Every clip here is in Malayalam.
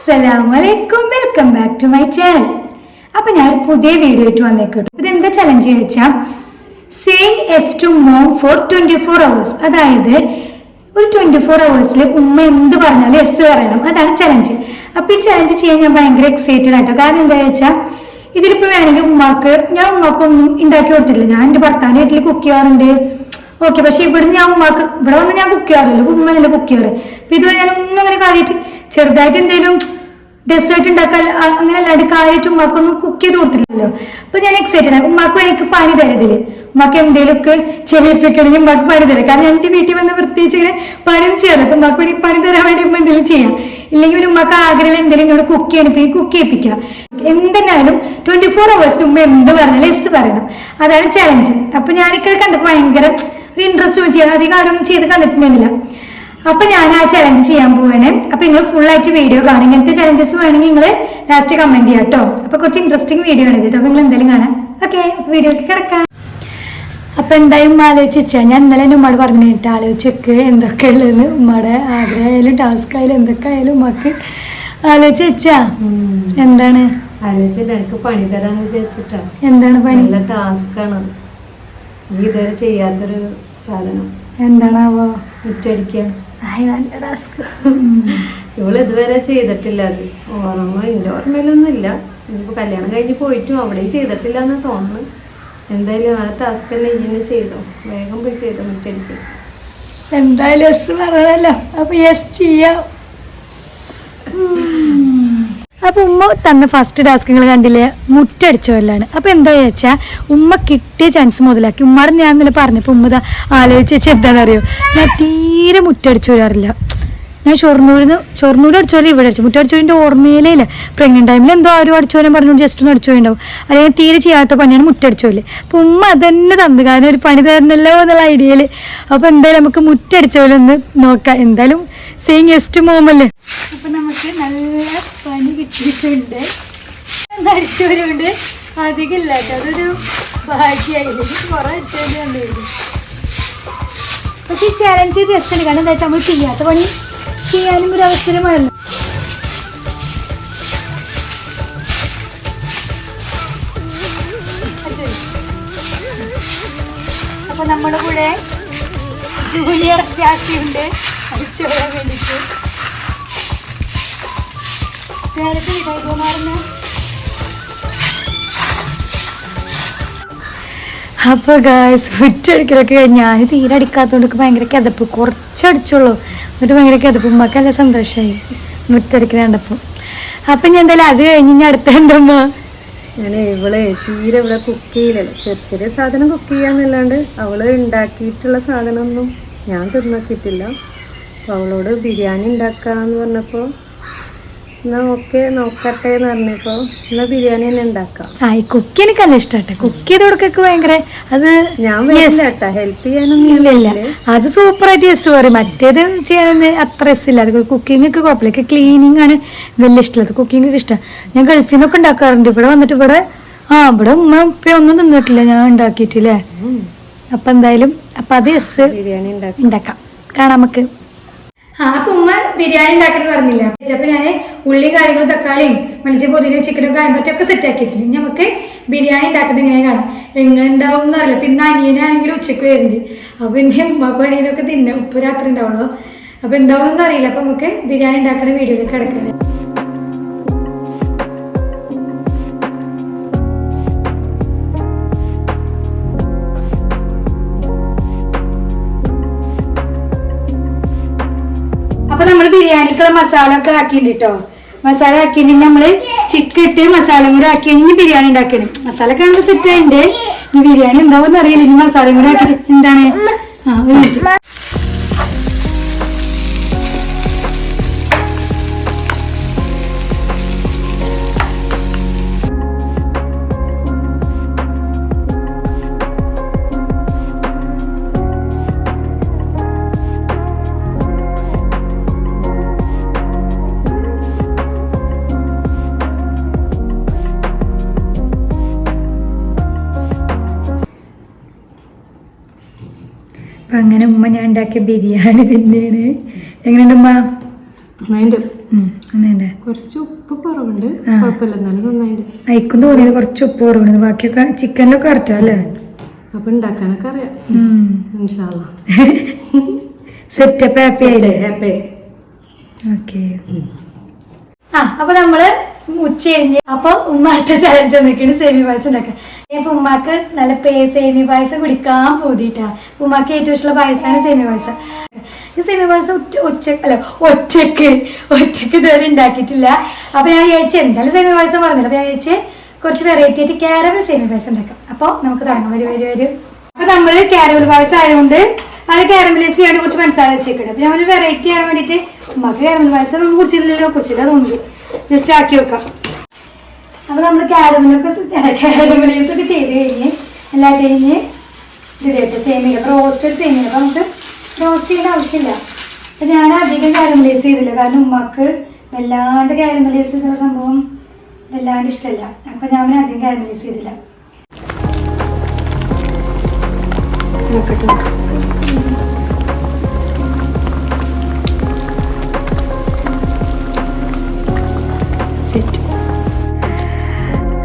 അസ്സലാമലൈക്കും, welcome back to my channel. അപ്പൊ ഞാൻ പുതിയ വീഡിയോ ആയിട്ട് വന്നേക്കട്ടു. ഇതെന്താ ചലഞ്ച് ചോദിച്ചാൽ saying yes to mom for 24 hours. അതായത് ഒരു 24 hours ഉമ്മ എന്ത് പറഞ്ഞാലും എസ് പറയണം. അതാണ് ചലഞ്ച്. അപ്പൊ ഈ ചലഞ്ച് ചെയ്യാൻ ഞാൻ ഭയങ്കര എക്സൈറ്റഡ് ആട്ടോ. കാരണം എന്താ വെച്ചാൽ ഇതിലിപ്പോ വേണമെങ്കിൽ ഞാൻ ഉമ്മാക്കൊന്നും ഉണ്ടാക്കി കൊടുത്തിട്ടില്ല. ഞാൻ എന്റെ ഭർത്താവിന്റെ വീട്ടിൽ കുക്ക് ചെയ്യാറുണ്ട്. ഓക്കെ, പക്ഷെ ഇവിടെ വന്ന് ഞാൻ കുക്ക് ചെയ്യാറില്ല. ഉമ്മ നല്ല കുക്ക് ചെയ്യാറ്. അപ്പൊ ഇതുവരെ ഞാൻ ഒന്നും അങ്ങനെ കാര്യമായിട്ട് ചെറുതായിട്ട് എന്തെങ്കിലും ഡെസേർട്ട് ഉണ്ടാക്കാൻ അങ്ങനെ അല്ലാണ്ട് കാര്യമായിട്ട് ഉമ്മാക്കൊന്നും കുക്ക് ചെയ്ത് കൊടുത്തില്ലല്ലോ. അപ്പൊ ഞാൻ എക്സൈറ്റഡ് ആണ്. ഉമ്മാക്ക് എനിക്ക് പണി തരതില് ഉമ്മാക്ക് എന്തെങ്കിലുമൊക്കെ ചെയ്യിപ്പിക്കണമെങ്കിൽ ഉമ്മാക്ക് പണി തരാം. കാരണം എന്റെ വീട്ടിൽ വന്ന് പ്രത്യേകിച്ച് ഇങ്ങനെ പണിയും ചെയ്യാറില്ല. അപ്പൊ ഉമ്മാക്ക് വേണ്ടി പണി തരാൻ വേണ്ടി എന്തെങ്കിലും ചെയ്യാം. ഇല്ലെങ്കിൽ ഉമ്മാക്ക് ആഗ്രഹം എന്തെങ്കിലും എന്നോട് കുക്ക് ചെയ്യണം, കുക്ക് ചെയ്യിപ്പിക്കാം. എന്തെന്നായാലും 24 hours ഉമ്മ എന്ത് പറഞ്ഞാലും എസ് പറയണം. അതാണ് ചലഞ്ച്. അപ്പൊ ഞാനൊക്കെ കണ്ടപ്പോ ഭയങ്കര ഒരു ഇൻട്രസ്റ്റ് ചെയ്യാൻ അധികം ആരും ചെയ്ത് കണ്ടിട്ടുണ്ടെന്നില്ല. അപ്പൊ ഞാൻ ആ ചലഞ്ച് ചെയ്യാൻ പോവാണ്. അപ്പൊ നിങ്ങൾ ഫുൾ ആയിട്ട് വീഡിയോ കാണും. ഇങ്ങനത്തെ ചലഞ്ചസ് വേണമെങ്കിൽ നിങ്ങൾ ലാസ്റ്റ് കമന്റ് ചെയ്യാം കേട്ടോ. അപ്പൊ കുറച്ച് ഇൻട്രസ്റ്റിംഗ് വീഡിയോ ആണ് കേട്ടോ. അപ്പൊ നിങ്ങൾ എന്തായാലും കാണാം. ഓക്കെ, വീഡിയോക്ക് കിടക്കാം. അപ്പൊ എന്തായാലും ആലോചിച്ചാ ഞാൻ ഇന്നലെ എൻ്റെ ഉമ്മയോട് പറഞ്ഞു കേട്ടോ, ആലോചിച്ചൊക്കെ എന്തൊക്കെ ഉള്ളതെന്ന്. ഉമ്മയുടെ ആഗ്രഹമായാലും ടാസ്ക് ആയാലും എന്തൊക്കെ ആയാലും ഉമ്മക്ക് ആലോചിച്ച് വെച്ചാ എന്താണ് ആലോചിച്ചിട്ട് എനിക്ക് പണി തരാന്ന് വിചാരിച്ചിട്ടാ. എന്താണ് പണി? നല്ല ടാസ്കാണ്. നീ ഇതുവരെ ചെയ്യാത്തൊരു സാധനം. എന്താണാവോ? മുറ്റടിക്കുക. നല്ല ടാസ്ക്. ഇവള് ഇതുവരെ ചെയ്തിട്ടില്ല. അത് എന്റെ ഓർമ്മയിലൊന്നും ഇല്ല. ഇപ്പൊ കല്യാണം കഴിഞ്ഞ് പോയിട്ടും അവിടെയും ചെയ്തിട്ടില്ല എന്ന് തോന്നുന്നു. എന്തായാലും ആ ടാസ്ക് തന്നെ ഇങ്ങനെ ചെയ്തോ, വേഗം പോയി ചെയ്തോ മുറ്റടിക്കുക. എന്തായാലും എസ് പറയണല്ലോ. അപ്പൊ യെസ് ചെയ്യാം. അപ്പൊ ഉമ്മ തന്ന ഫസ്റ്റ് ടാസ്ക് നിങ്ങൾ കണ്ടില്ലേ, മുറ്റടിച്ചോല്ലാണ്. അപ്പൊ എന്താ വെച്ചാൽ ഉമ്മ കിട്ടിയ ചാൻസ് മുതലാക്കി. ഉമ്മാടെ ഞാൻ ഇന്നലെ പറഞ്ഞപ്പോ ഉമ്മ ആലോചിച്ച് വെച്ചാൽ എന്താണെന്നറിയോ, ഞാൻ തീരെ മുറ്റടിച്ചു വരാറില്ല. ഞാൻ ഷൊർണൂർ അടിച്ചോലും ഇവിടെ അടിച്ചു. മുറ്റടിച്ചോലിൻ്റെ ഓർമ്മയിലേ ഇല്ല. പ്രഗ്നന്റ് ടൈമിൽ എന്തോ ആരും അടിച്ചോലും പറഞ്ഞു ജസ്റ്റ് ഒന്ന് അടിച്ചോണ്ടാവും. അല്ലെങ്കിൽ തീരെ ചെയ്യാത്ത പണിയാണ് മുറ്റടിച്ചോല്. അപ്പൊ ഉമ്മ അതന്നെ തന്നു, കാരണം ഒരു പണി തരുന്നല്ലോ എന്നുള്ള ഐഡിയയില്. അപ്പൊ എന്തായാലും നമുക്ക് മുറ്റടിച്ചോലൊന്ന് നോക്കാം. എന്തായാലും സെയിങ് എസ്റ്റ് മോമല്ലേ. അപ്പൊ നമുക്ക് നല്ല പണി കിട്ടിയിട്ടുണ്ട്. അടിച്ചവരുണ്ട്, അധികം ഇല്ല കേട്ടോ. അതൊരു ഭാഗ്യമായില്ലേ. കുറെ അടിച്ചവര് കണ്ടുവരും. പക്ഷെ ഈ ചലഞ്ച് രസമാണ്. കാരണം എന്താ വെച്ചാൽ നമ്മൾ ചെയ്യാത്ത പണി ചെയ്യാനും ഒരു അവസരമാണല്ലോ. അപ്പൊ നമ്മുടെ കൂടെ ജൂനിയർ ജാസിയുണ്ട് അടിച്ചു വരാൻ വേണ്ടിട്ട്. അപ്പൊ ഗായ്സ് മുറ്റടിക്കലൊക്കെ ഞാൻ തീരെ അടിക്കാത്തതുകൊണ്ട് ഭയങ്കര കിതപ്പ്. കുറച്ചടിച്ചുള്ളൂ, എന്നിട്ട് ഭയങ്കര കിതപ്പ്. ഉമ്മക്കല്ല സന്തോഷമായി മുറ്റടിക്കൽ കണ്ടപ്പോൾ. അപ്പൊ ഞാൻ എന്തായാലും അത് കഴിഞ്ഞ് ഞാൻ അടുത്ത എന്തമ്മ ഞാൻ ഇവളെ തീരെ ഇവിടെ കുക്ക് ചെയ്യില്ലല്ലോ. ചെറിയ ചെറിയ സാധനം കുക്ക് ചെയ്യാന്നല്ലാണ്ട് അവള് ഉണ്ടാക്കിയിട്ടുള്ള സാധനമൊന്നും ഞാൻ തിന്നോക്കിയിട്ടില്ല. അപ്പോൾ അവളോട് ബിരിയാണി ഉണ്ടാക്കാന്ന് പറഞ്ഞപ്പോൾ എന്നാ ഓക്കെ നോക്കട്ടെ എന്ന് പറഞ്ഞപ്പോ എന്നാ ബിരിയാണി തന്നെ ഉണ്ടാക്കാം. ഈ കുക്ക് എനിക്ക് നല്ല ഇഷ്ടട്ടെ. കുക്ക് ചെയ്ത് കൊടുക്കൊക്കെ ഭയങ്കര അത് ഞാൻ വരില്ല ഹെൽപ്പ് ചെയ്യാനൊന്നും ഇല്ല. അത് സൂപ്പറായിട്ട് യെസ് പറയും. മറ്റേത് ചെയ്യാനൊന്നും അത്ര രസമില്ല. അത് കുക്കിംഗ് ഒക്കെ കുഴപ്പമില്ല. ക്ലീനിങ് ആണ് വലിയ ഇഷ്ടമുള്ളത്. കുക്കിംഗ് ഒക്കെ ഇഷ്ടം. ഞാൻ ഗൾഫിൽ നിന്നൊക്കെ ഉണ്ടാക്കാറുണ്ട്. ഇവിടെ വന്നിട്ട് ഇവിടെ ഉമ്മ ഉപ്പ ഒന്നും തിന്നിട്ടില്ല ഞാൻ ഉണ്ടാക്കിയിട്ടില്ലേ. അപ്പൊ എന്തായാലും അപ്പൊ അത് യെസ് ബിരിയാണി ഉണ്ടാക്കാം. കാണാം നമുക്ക്. അപ്പൊ ഉമ്മ ബിരിയാണി ഉണ്ടാക്കുന്നത് പറഞ്ഞില്ല. അപ്പൊ ഞാന് ഉള്ളിയും കാര്യങ്ങളും തക്കാളിയും മനുഷ്യ പൊതിനും ചിക്കനും കായമ്പറ്റൊക്കെ സെറ്റ് ആക്കി വെച്ചിട്ടുണ്ട്. നമുക്ക് ബിരിയാണി ഉണ്ടാക്കുന്നത് എങ്ങനെ കാണാം. എങ്ങനെ ഉണ്ടാവും എന്ന് അറിയില്ല. പിന്നെ അനിയനാണെങ്കിലും ഉച്ചക്ക് വരുന്നുണ്ട്. അപ്പൊ എന്റെ ഉമ്മക്കും അനിയനൊക്കെ തിന്നെ ഉപ്പ് രാത്രി ഉണ്ടാവുള്ളൂ. അപ്പൊ എന്താവും എന്ന് അറിയില്ല. അപ്പൊ നമുക്ക് ബിരിയാണി ഉണ്ടാക്കുന്ന വീഡിയോയിലേക്ക് കിടക്കാം. അപ്പൊ നമ്മള് ബിരിയാണിക്കുള്ള മസാല ഒക്കെ ആക്കിയിട്ടുണ്ട് കേട്ടോ. മസാല ആക്കിയിട്ട് നമ്മള് ചിക്കൻ ഇട്ട് മസാലയും കൂടെ ആക്കി ഇനി ബിരിയാണി ഉണ്ടാക്കിയത്. മസാല ഒക്കെ നമ്മൾ സെറ്റ് ആയിട്ടുണ്ട്. ഇനി ബിരിയാണി എന്താവും അറിയില്ല. ഇനി മസാലയും കൂടെ ആക്കിയിട്ട് എന്താണ് ഒരു മിനിറ്റ്. അപ്പം അങ്ങനെ ഉമ്മ ഞാൻ ഉണ്ടാക്കിയ ബിരിയാണി തന്നെയാണ്. എങ്ങനെയുണ്ട് ഉമ്മ? അങ്ങനെ കുറച്ച് ഉപ്പ് കുറവുണ്ട്, കുഴപ്പമില്ല, എന്നാലും നന്നായിട്ട്. അയക്കും തോന്നിയത് കുറച്ച് ഉപ്പ് കുറവുണ്ട്, ബാക്കിയൊക്കെ ചിക്കനിലൊക്കെ കറക്റ്റാ അല്ലേ? അപ്പൊ ഉണ്ടാക്കാനൊക്കെ അറിയാം. ഇൻഷാ അല്ലാ. സെറ്റപ്പ് ഹാപ്പി ആയില്ലേ? ഓക്കെ. അപ്പൊ നമ്മള് ഉച്ച കഴിഞ്ഞ് അപ്പൊ ഉമ്മ അടുത്ത ചലഞ്ച് വന്നിട്ടാണ് സേമിയ പായസം ഉണ്ടാക്കുക. ഇപ്പൊ ഉമ്മാക്ക് നല്ല സേമിയ പായസം കുടിക്കാൻ പോതിട്ടാ. ഉമ്മാക്ക് ഏറ്റവും ഇഷ്ടമുള്ള പായസമാണ് സേമിയ പായസം. ഈ സേമിയ പായസം ഒറ്റക്ക് ഇതുവരെ ഉണ്ടാക്കിയിട്ടില്ല. അപ്പൊ ഞാൻ വിചാരിച്ചു എന്തായാലും സേമിയ പായസം പറഞ്ഞില്ല. അപ്പൊ ഞാൻ വിചാരിച്ച് കുറച്ച് വെറൈറ്റി ആയിട്ട് കാരമൽ സേമിയ പായസം ഉണ്ടാക്കാം. അപ്പൊ നമുക്ക് തുടങ്ങാം. വരും. അപ്പൊ നമ്മള് കാരമൽ പായസം ആയതുകൊണ്ട് അത് കാരമലൈസ് ചെയ്യാണ്ട് കുറച്ച് പഞ്ചസാര വെച്ചേക്കണം. അപ്പൊ ഞാൻ വെറൈറ്റി ആകാൻ വേണ്ടിട്ട് ഉമ്മാക്ക് കാരമൽ പായസം കുറിച്ചില്ല തോന്നുന്നു, ജസ്റ്റ് ആക്കി വെക്കാം. അപ്പൊ നമ്മള് കാരമലൈസ് ഒക്കെ ചെയ്ത് കഴിഞ്ഞ് എല്ലാം കഴിഞ്ഞ് ഇതിട്ട് സേമിയ റോസ്റ്റഡ് സേമിയ. അപ്പൊ നമുക്ക് റോസ്റ്റ് ചെയ്യേണ്ട ആവശ്യമില്ല. അപ്പൊ ഞാൻ അധികം കാരമലൈസ് ചെയ്തില്ല, കാരണം ഉമ്മാക്ക് വല്ലാണ്ട് കാരമലൈസ് ചെയ്ത സംഭവം വല്ലാണ്ട് ഇഷ്ടമല്ല. അപ്പൊ ഞാൻ അധികം കാരമലൈസ് ചെയ്തില്ല.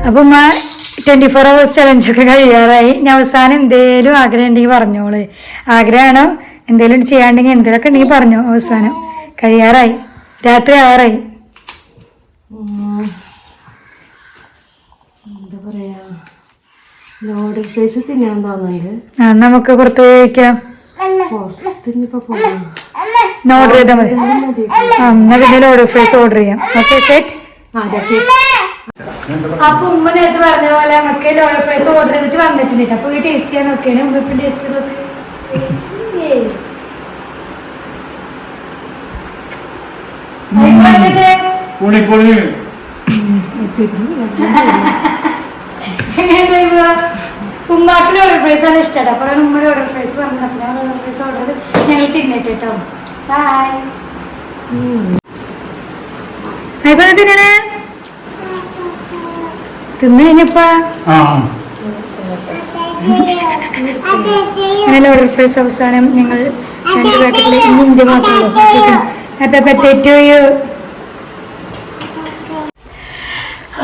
അപ്പൊ 24 hours ചലഞ്ചൊക്കെ കഴിയാറായി. ഞാൻ അവസാനം എന്തേലും ആഗ്രഹം ഉണ്ടെങ്കിൽ പറഞ്ഞോള്. ആഗ്രഹമാണോ എന്തേലും ചെയ്യാണ്ടെങ്കിൽ എന്തേലൊക്കെ ഉണ്ടെങ്കിൽ പറഞ്ഞോ. അവസാനം കഴിയാറായി, രാത്രി ആറായി. എന്താ പറയാ, ലോഡഡ് ഫ്രൈസ് തിന്നാൻ തോന്നുന്നുണ്ട്. നമുക്ക് പുറത്ത് പോയി കഴിക്കാം. ഓർഡർ ചെയ്താൽ മതി. എന്നാ പിന്നെ ലോഡഡ് ഫ്രൈസ് ഓർഡർ ചെയ്യാം. Okay set. അപ്പൊ ഉമ്മ നേരത്തെ പറഞ്ഞ പോലെ നമുക്ക് ലോഡഡ് ഫ്രൈസ് ഓർഡർ ചെയ്തിട്ട് വന്നിട്ടുണ്ട്. അപ്പൊ ഒരു ടേസ്റ്റ് ചെയ്യാൻ നോക്കിയാണ്. ഉമ്മ ഇപ്പം ടേസ്റ്റ് ചെയ്ത് നോക്കി. ഉമ്മാക്ക് ലോഡഡ് ഫ്രൈസ് ആണ് ഇഷ്ടമാണ്. അപ്പൊ അതാണ് ഉമ്മ ലോഡഡ് ഫ്രൈസ് പറഞ്ഞത്. അപ്പൊ ഞാൻ ലോഡഡ് ഫ്രൈസ് ഓർഡർ ചെയ്ത് ഞങ്ങൾ തിന്നിട്ട് കേട്ടോ. ബൈ. ആയിക്കോട്ടെ തിന്നണേ. തിന്നു കഴിഞ്ഞപ്പാ അങ്ങനെ ലോഡഡ് ഫ്രൈസ് അവസാനം ഞങ്ങൾ 2 പാക്കറ്റിൽ ഇന്ത്യ മാത്രമല്ലോ.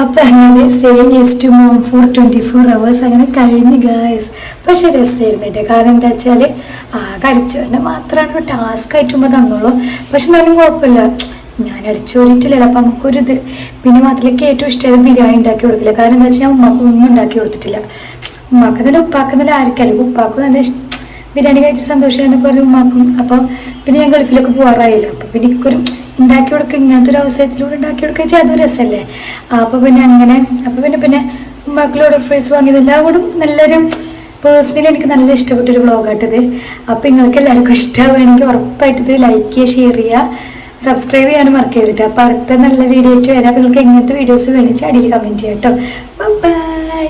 അപ്പൊ അങ്ങനെ saying yes to mom for 24 hours അങ്ങനെ കഴിഞ്ഞു ഗായ്സ്. പക്ഷെ രസമായിരുന്നു. കാരണം എന്താ വെച്ചാല് കടിച്ചവരുടെ മാത്രമാണ് ടാസ്ക് ആയിട്ടുമ്പോൾ തന്നുള്ളൂ. പക്ഷെ എന്നാലും കുഴപ്പമില്ല, ഞാൻ അടിച്ചോടിയിട്ടില്ലല്ലോ. അപ്പൊ നമുക്കൊരിത്. പിന്നെ മാത്രമല്ല ഏറ്റവും ഇഷ്ടമായത് ബിരിയാണി ഉണ്ടാക്കി കൊടുക്കില്ല. കാരണം എന്താ വെച്ചാൽ ഞാൻ ഉമ്മാക്ക് ഒന്നും ഉണ്ടാക്കി കൊടുത്തിട്ടില്ല. ഉമ്മാക്ക് നല്ല ഉപ്പാക്ക് നല്ല ആർക്കല്ല, ഉപ്പാക്കും നല്ല ബിരിയാണി കഴിച്ച് സന്തോഷമായെന്നൊക്കെ പറഞ്ഞു ഉമ്മാക്കും. അപ്പൊ പിന്നെ ഞാൻ ഗൾഫിലൊക്കെ പോകാറായില്ലോ. അപ്പൊ പിന്നെ എനിക്കൊരു ഉണ്ടാക്കി കൊടുക്കുക, ഇങ്ങനത്തെ ഒരു അവസരത്തിലൂടെ ഉണ്ടാക്കി കൊടുക്കുക വെച്ചാൽ അതും രസമല്ലേ. അപ്പൊ പിന്നെ അങ്ങനെ പിന്നെ ഉമ്മാക്ക് ലോഡഡ് ഫ്രൈസ് വാങ്ങിയത് എല്ലാം കൂടെ നല്ലൊരു പേഴ്സണലി എനിക്ക് നല്ല ഇഷ്ടപ്പെട്ടൊരു വ്ളോഗായിട്ടത്. അപ്പൊ നിങ്ങൾക്ക് എല്ലാവർക്കും ഇഷ്ടമാവുകയാണെങ്കിൽ ഉറപ്പായിട്ട് ഇത് ലൈക്ക് ചെയ്യുക, ഷെയർ ചെയ്യുക, സബ്സ്ക്രൈബ് ചെയ്യാനും മറക്കരുത്. അപ്പൊ അടുത്ത നല്ല വീഡിയോ ആയിട്ട് വരാം. നിങ്ങൾക്ക് എങ്ങനത്തെ വീഡിയോസ് വേണിച്ചാൽ അടിയിൽ കമന്റ് ചെയ്യാം കേട്ടോ. ബൈ.